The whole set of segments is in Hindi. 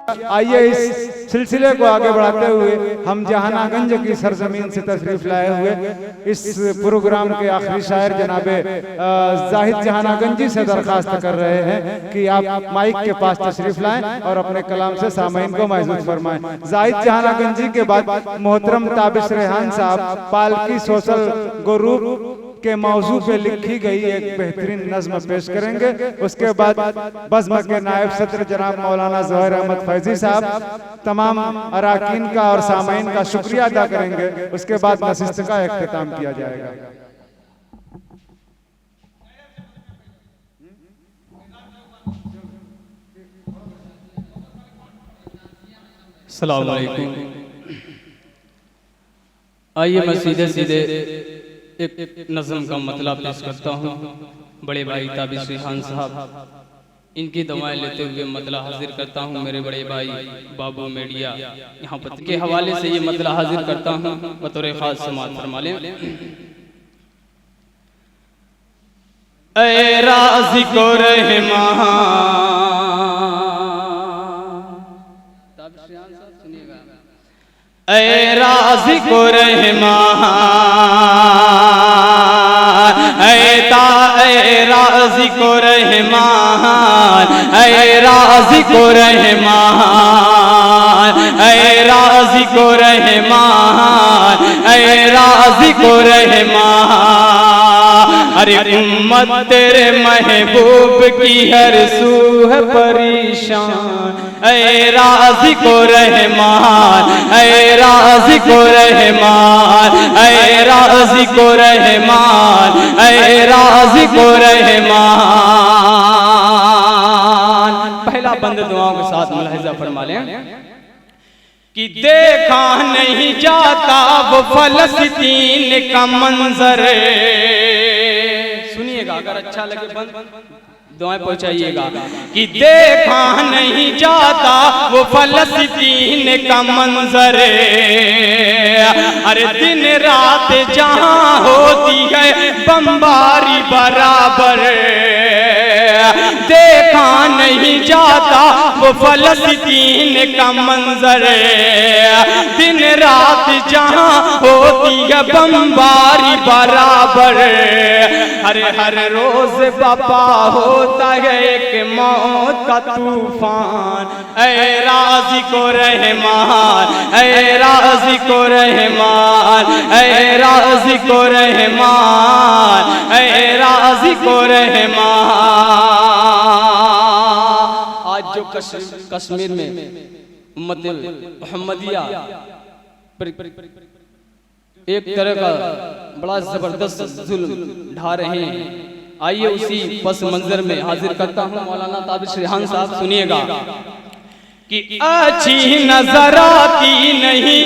आइए इस सिलसिले को आगे बढ़ाते हुए हम जहानागंज की सरजमीन से तशरीफ लाए हुए इस प्रोग्राम के आखिरी शायर जनाबे जाहिद जहानागंजी से दरखास्त कर रहे हैं कि आप माइक के पास तशरीफ लाएं और अपने कलाम से सामईन को महसूस फरमाएं। जाहिद जहानागंजी के बाद मोहतरम ताबिश रेहान साहब पालकी सोशल ग्रुप के मौजू पे लिखी गई एक बेहतरीन नज्म पेश करेंगे। उसके बाद बज़्म के नायब सदर जनाब मौलाना ज़ोहर अहमद फैजी साहब तमाम अराकीन का और सामईन का शुक्रिया अदा करेंगे। उसके बाद नशिस्त का इख्तिताम किया जाएगा। अस्सलाम वालेकुम। आइए मैं सीधे सीधे एक नज़म का मतलब पेश करता हूँ। बड़े भाई ताबिश रेहान साहब इनकी दवाएं लेते हुए मतला हाजिर करता हूँ। मेरे बड़े भाई बाबू मीडिया यहाँ पर के हवाले से ये मतला हाजिर करता हूँ। बतौर खास समाअत फरमा लें। ऐ राज़िक़ो रहमान, ऐ राज़िक़ो रहमान, ऐ राज़िक़ो रहमान, ऐ राज़िक़ो रहमान, ऐ राज़िक़ो रहमान, ऐ राज़िक़ो रहमान। अरे उम्मत तेरे महबूब की हर सू है परेशान। ऐ राज़िक़ो रहमान, ऐ राज़िक़ो रहमान, ऐ राज़िक़ो रहमान, ऐ राज़िक़ो रहमान। पहला बंद दुआओं के साथ मुलाहिज़ा फरमा लें कि देखा नहीं जाता वो फ़लस्तीन का मंजर। सुनिएगा, अगर अच्छा लगे बंद दुआएं पहुंचाइएगा कि देखा नहीं जाता वो फ़लस्तीन का मंजर। अरे दिन रात जहां होती है बमबारी बराबर। देखा नहीं जाता वो फ़लस्तीन का मंजर। दिन रात जहां होती है बमबारी बराबर। हर हर रोज बापा होता है एक मौत का तूफान। ऐ राज़िक़ो रहमान, ऐ राज़िक़ो रहमान, ऐ राज़िक़ो रहमान, ऐ राज़िक़ो रहमान। आज जो कश्मीर में उम्मत मुहम्मदिया एक तरह का बड़ा जबरदस्त जुल्म ढा रहे हैं, आइए उसी पस मंजर में हाजिर करता हूँ मौलाना ताबिश रेहान साहब। सुनिएगा कि अच्छी नजर आती नहीं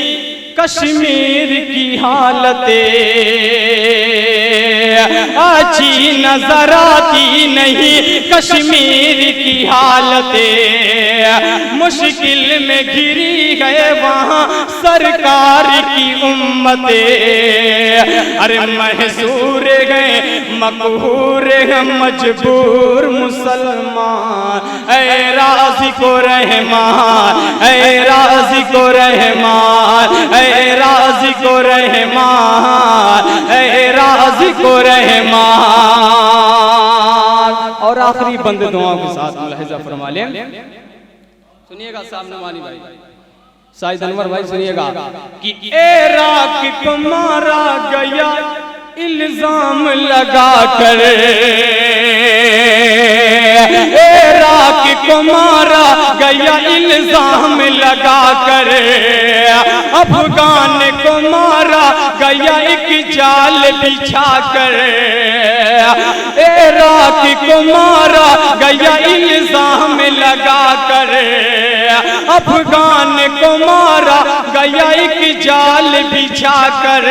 कश्मीर की हालतें, अच्छी नजर आती नहीं कश्मीर की हालतें। मुश्किल में घिरी गए वहाँ सरकार की उम्मतें। अरे महसूर गए मकहूर है मजबूर मुसलमान। ऐ राज़िक़ो रहमान, ऐ राज़िक़ो रहमान, ऐ राज़िक़ो रहमान, ऐ राज़िक़ो रहमान। और आखिरी बंद दुआओं के साथ मुलाहिज़ा फरमा लें। सुनिएगा सामने वाली भाई साइद अनवर भाई, सुनिएगा कि इराक़ को मारा गया इल्जाम लगा कर। इराक़ को मारा गया इल्जाम लगा कर। अफगान को मारा गया एक जाल बिछा कर। इराक़ को मारा गया इल्जाम लगा कर। अफगान को मारा गया एक जाल बिछा कर।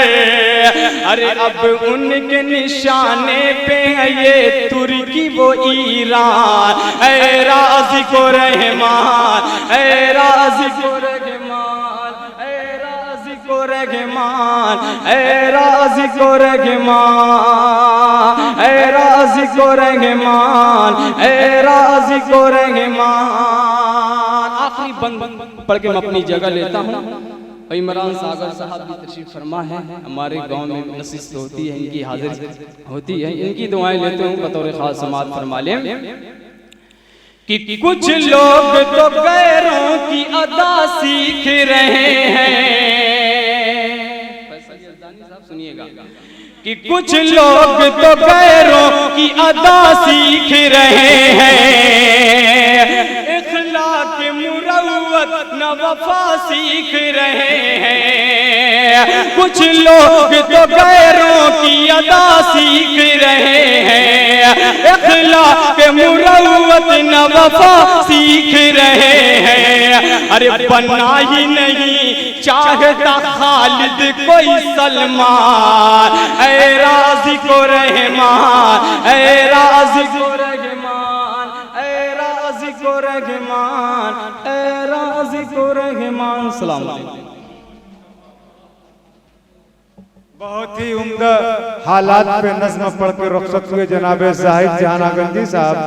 अरे अब उनके निशाने पे है ये तुर्की वो ईरान। ऐ राज़िक़ो रहमान, ऐ राज़िक़ो रहमान, ऐ राज़िक़ो रहमान, ऐ राज़िक़ो रहमान, ऐ राज़िक़ो रहमान, ऐ राज़िक़ो रहमान। आखिरी बंद पढ़ के मैं अपनी जगह लेता हूँ। इमरान सागर साहब भी तशरीफ फरमा है, हमारे गांव में नशिस्त होती है, इनकी हाजिरी होती है, इनकी दुआएं लेते हूँ बतौर खास समाअत फरमा लें कि कुछ लोग तो गैरों की अदा सीख रहे हैं, सुनिएगा, कि कुछ लोग तो गैरों की अदा सीख रहे हैं, इखलाक मुरव्वत न वफा सीख रहे हैं। कुछ लोग तो गैरों की अदा सीख रहे हैं, इखलाक मुरव्वत न वफा सीख रहे हैं। अरे बनना ही नहीं चाहता खालिद कोई सलमान, ऐ राज़ी को रहमान, ऐ राज़ी को रहमान, ऐ राज़ी को रहमान, ऐ राज़ी को रहमान। सलाम अलैकुम। बहुत ही उम्दा हालात पे नज़्म पढ़ के रुखसत हुए जनाब ज़ाहिद जहानागंजी साहब।